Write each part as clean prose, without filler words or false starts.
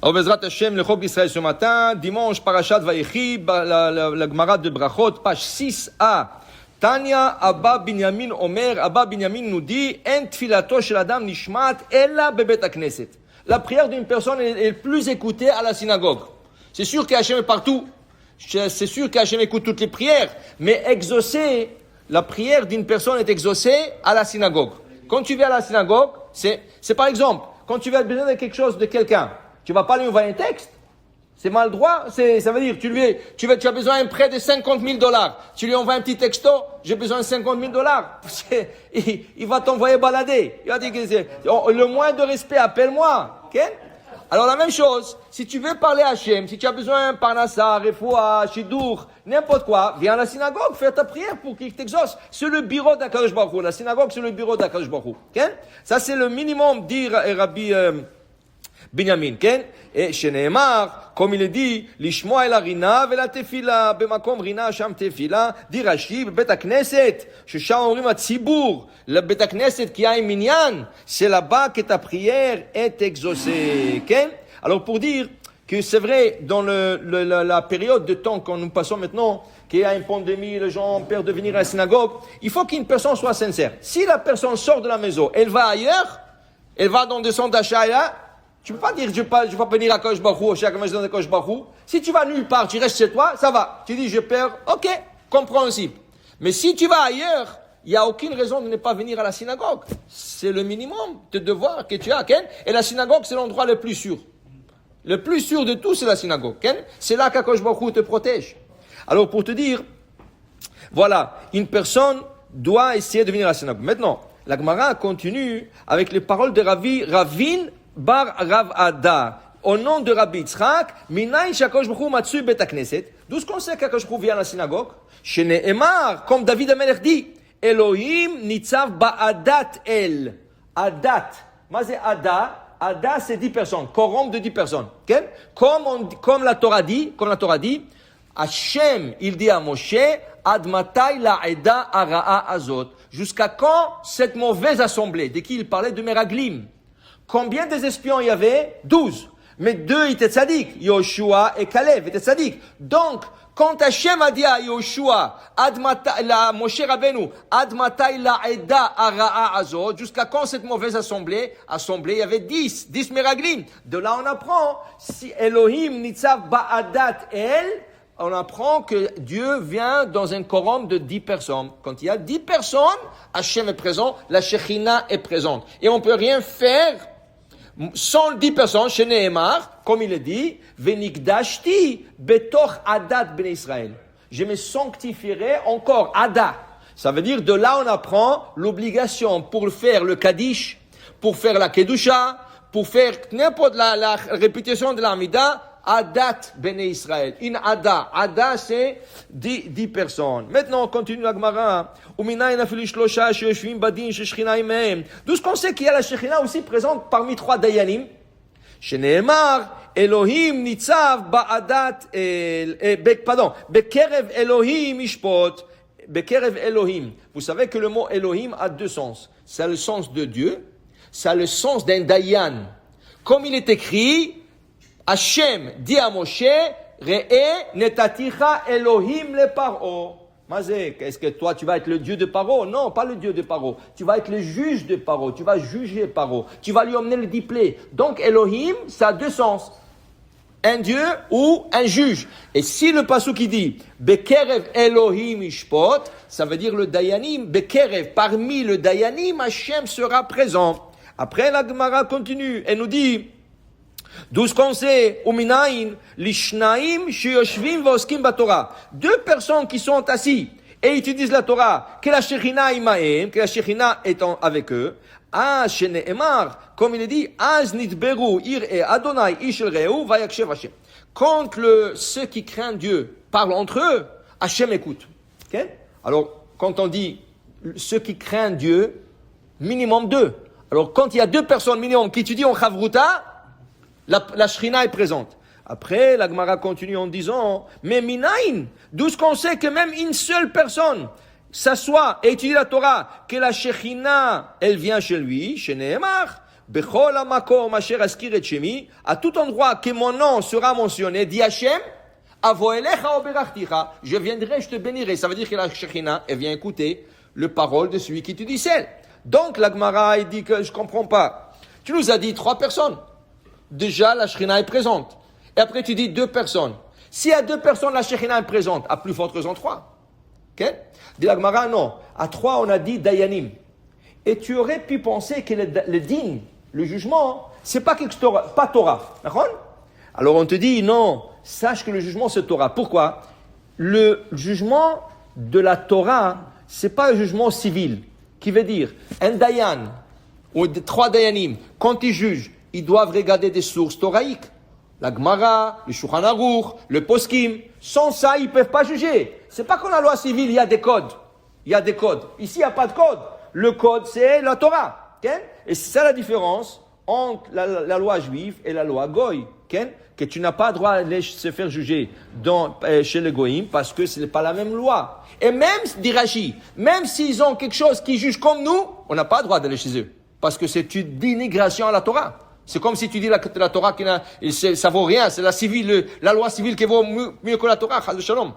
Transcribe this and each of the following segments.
Alors, Bezrat Hashem, le Chok d'Israël ce matin, dimanche, Parashat Vayechi, la Gemara de Brachot, page 6a. Tanya, Abba Binyamin Omer, Abba Binyamin nous dit, En tfilato shel adam nishmat, ella bebet hakneset. La prière d'une personne est plus écoutée à la synagogue. C'est sûr qu'Hachem est partout. C'est sûr qu'Hachem écoute toutes les prières. Mais exaucer, la prière d'une personne est exaucée à la synagogue. Quand tu viens à la synagogue, c'est par exemple, quand tu vas besoin de quelque chose de quelqu'un, tu vas pas lui envoyer un texte. C'est mal droit. Ça veut dire, tu as besoin d'un prêt de $50,000. Tu lui envoies un petit texto, j'ai besoin de $50,000. Il va t'envoyer balader. Il va dire que le moins de respect, appelle-moi. Okay? Alors la même chose, si tu veux parler à Hachem, si tu as besoin Parnassa, Refoua, Shidour, n'importe quoi, viens à la synagogue, fais ta prière pour qu'il t'exauce. C'est le bureau d'Akadosh Baruch Hu. La synagogue, c'est le bureau d'Akadosh Baruch Hu. Okay? Ça, c'est le minimum, dit Rabbi Binyamin. Okay? Et chez Nehemar, comme il est dit, Lishmoa el harina vela tefila, bemakom rina sham tefila, dit Rashi, bet hakneset, shesham omrim hatzibur, le bet hakneset qui a un minyan, c'est là-bas que ta prière est exaucée. Okay? Alors pour dire que c'est vrai, dans la période de temps que nous passons maintenant, qu'il y a une pandémie, les gens ont peur de venir à la synagogue, il faut qu'une personne soit sincère. Si la personne sort de la maison, elle va ailleurs, elle va dans des centres d'achat là, tu peux pas dire, je vais pas venir à Kosh Baruch Hu, chaque maison de Kosh Baruch Hu. Si tu vas nulle part, tu restes chez toi, ça va. Tu dis, je perds, ok, compréhensible. Mais si tu vas ailleurs, il n'y a aucune raison de ne pas venir à la synagogue. C'est le minimum de devoir que tu as, Ken. Et la synagogue, c'est l'endroit le plus sûr. Le plus sûr de tout, c'est la synagogue, Ken. C'est là qu'Akadosh Baruch Hu te protège. Alors, pour te dire, voilà, une personne doit essayer de venir à la synagogue. Maintenant, la Gemara continue avec les paroles de Ravin Bar Rav Ada, au nom de Rabbi Yitzchak, Minaï Shakosh Baruch Hu Matsu Bet HaKnesset. D'où est-ce qu'on sait qu'Akadosh Baruch Hu vient à la synagogue? Chez Nehemar, comme David Amelech dit, Elohim Nitzav Ba'adat El. Adat. Mais Ada, c'est 10 personnes. Quorum de 10 personnes. Okay? Comme la Torah dit, Hachem, il dit à Moshe, Ad matai la'eda ara'a azot. Jusqu'à quand cette mauvaise assemblée? De qui il parlait? De Meraglim. Combien des espions il y avait? 12. Mais 2 étaient tzaddik, Yoshua et Kalev étaient tzaddik. Donc, quand Hachem a dit à Yoshua, Moshe Rabbeinu, Ad matai la'eda ara'a azot, jusqu'à quand cette mauvaise assemblée, il y avait 10 Meraglim. De là, on apprend, si Elohim nitzav ba'adat el, on apprend que Dieu vient dans un quorum de 10 personnes. Quand il y a 10 personnes, Hachem est présent, la Shekhinah est présente. Et on ne peut rien faire sans 10 personnes, chez Nehemar, comme il est dit, Venikdashti betoch adat ben Israël. Je me sanctifierai encore, Ada. Ça veut dire, de là on apprend l'obligation pour faire le Kaddish, pour faire la Kedusha, pour faire n'importe la répétition de l'Amida, Adat Bene Israël. In Ada. Ada, c'est 10 personnes. Maintenant, on continue la Gemara. D'où ce qu'on sait qu'il y a la Shekhinah aussi présente parmi 3 Dayanim. Chez Nehemar, Elohim Nitzav Ba'adat Bekerev Elohim Ishpot. Bekerev Elohim. Vous savez que le mot Elohim a 2 sens. Ça a le sens de Dieu. Ça a le sens d'un Dayan. Comme il est écrit, Hachem dit à Moshe, Re'e netaticha Elohim le Paro. Mazé, est-ce que toi tu vas être le Dieu de Paro? Non, pas le Dieu de Paro. Tu vas être le juge de Paro. Tu vas juger Paro. Tu vas lui emmener le diplé. Donc Elohim, ça a 2 sens. Un Dieu ou un juge. Et si le passou qui dit Bekerev Elohim Ishpot, ça veut dire le Dayanim. Bekerev, parmi le Dayanim, Hachem sera présent. Après la Gemara continue et nous dit, d'où ce qu'on sait, Uminaïn, Lishnaim, Shiyoshvim, Voskim, Batora. 2 personnes qui sont assises et étudient la Torah, que la Shekhinah imahem, que la Shekhinah est avec eux. Ah, chez Nehemar, comme il est dit, Az nitberu ir et Adonai ishel reu, vayakshev Hashem. Quand ceux qui craignent Dieu parlent entre eux, Hashem écoute. Okay? Alors, quand on dit ceux qui craignent Dieu, minimum 2. Alors, quand il y a 2 personnes minimum qui étudient en Chavruta, la Shrina est présente. Après, la Gemara continue en disant, mais Minaïn, d'où ce qu'on sait que même une seule personne s'assoit et étudie la Torah, que la Shekhinah, elle vient chez lui, chez Nehemar, Bechol hamakom asher askir et shemi, à tout endroit que mon nom sera mentionné, dit Hachem, avo elecha oberachticha, je viendrai, je te bénirai. Ça veut dire que la Shekhinah, elle vient écouter le parole de celui qui te dit celle. Donc, la Gemara, il dit que je comprends pas. Tu nous as dit 3 personnes. Déjà, la Shekhinah est présente. Et après, tu dis 2 personnes. S'il y a 2 personnes, la Shekhinah est présente. À plus forte raison, 3. Ok? Dit la Gemara, non. À 3, on a dit Dayanim. Et tu aurais pu penser que le din, le jugement, c'est pas quelque chose, pas Torah. D'accord? Alors on te dit, non, sache que le jugement c'est Torah. Pourquoi? Le jugement de la Torah, c'est pas un jugement civil. Qui veut dire, un dayan, ou 3 dayanim, quand ils jugent, ils doivent regarder des sources toraïques. La Gemara, le Shulchan Aruch, le Poskim. Sans ça, ils peuvent pas juger. C'est pas qu'en la loi civile, il y a des codes. Il y a des codes. Ici, il n'y a pas de code. Le code, c'est la Torah. Okay? Et c'est ça la différence entre la loi juive et la loi goy. Okay? Que tu n'as pas droit de se faire juger chez les goyim parce que ce n'est pas la même loi. Et même, dit Rashi, même s'ils ont quelque chose qui juge comme nous, on n'a pas le droit d'aller chez eux. Parce que c'est une dénigration à la Torah. C'est comme si tu dis la Torah, ça vaut rien, c'est la loi civile qui vaut mieux que la Torah. Chas v'shalom.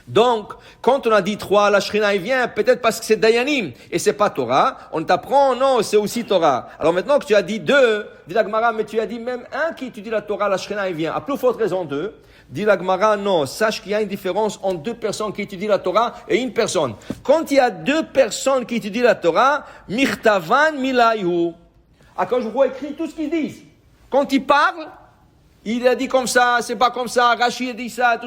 Donc, quand on a dit 3, la Shekhinah il vient, peut-être parce que c'est Dayanim, et c'est pas Torah, on t'apprend, non, c'est aussi Torah. Alors maintenant que tu as dit 2, dit la Gemara, mais tu as dit même un qui étudie la Torah, la Shekhinah il vient. À plus forte raison 2, dit la Gemara, non, sache qu'il y a une différence entre 2 personnes qui étudient la Torah et une personne. Quand il y a 2 personnes qui étudient la Torah, Mirtavan Milayu. Quand je vois écrit tout ce qu'ils disent. Quand ils parlent, il a dit comme ça, c'est pas comme ça, Rashi a dit ça,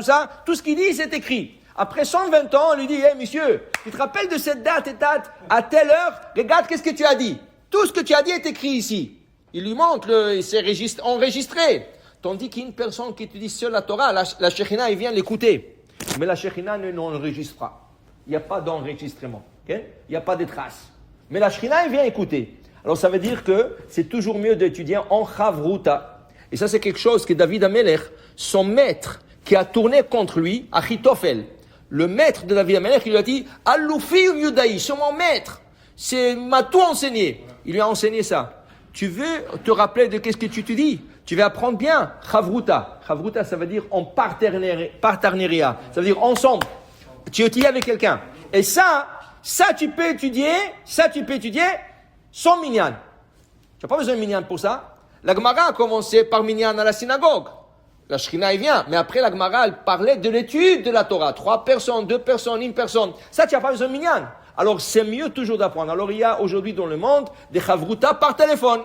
tout ce qu'il dit c'est écrit. Après 120 ans, on lui dit, hey, monsieur, tu te rappelles de cette date et date, à telle heure, regarde qu'est-ce que tu as dit. Tout ce que tu as dit est écrit ici. Il lui montre, c'est enregistré. Tandis qu'une personne qui étudie seule la Torah, la Shekhinah, il vient l'écouter. Mais la Shekhinah n'enregistre pas. Il n'y a pas d'enregistrement. Okay? Il n'y a pas de traces. Mais la Shekhinah, il vient écouter. Alors ça veut dire que c'est toujours mieux d'étudier en Chavruta. Et ça, c'est quelque chose que David Amelech, son maître, qui a tourné contre lui, Achitophel, le maître de David Amelech, il lui a dit, Aloufi Yudaï, c'est mon maître, m'a tout enseigné. Il lui a enseigné ça. Tu veux te rappeler de qu'est-ce que tu te dis? Tu vas apprendre bien. Chavruta. Chavruta, ça veut dire en partenariat. Ça veut dire ensemble. Tu étudies avec quelqu'un. Et ça tu peux étudier sans minyan. Tu n'as pas besoin de minyan pour ça. La Gemara a commencé par minyan à la synagogue. La Shekhinah, il vient. Mais après, la Gemara, elle parlait de l'étude de la Torah. 3 personnes, 2 personnes, 1 personne. Ça, tu n'as pas besoin de minyan. Alors, c'est mieux toujours d'apprendre. Alors, il y a aujourd'hui dans le monde des chavruta par téléphone,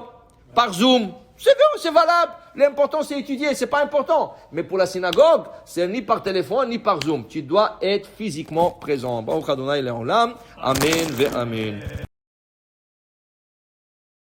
par Zoom. C'est bon, c'est valable. L'important, c'est étudier. C'est pas important. Mais pour la synagogue, c'est ni par téléphone, ni par Zoom. Tu dois être physiquement présent. Baruch Adonai Le'olam. Amen ve Amen.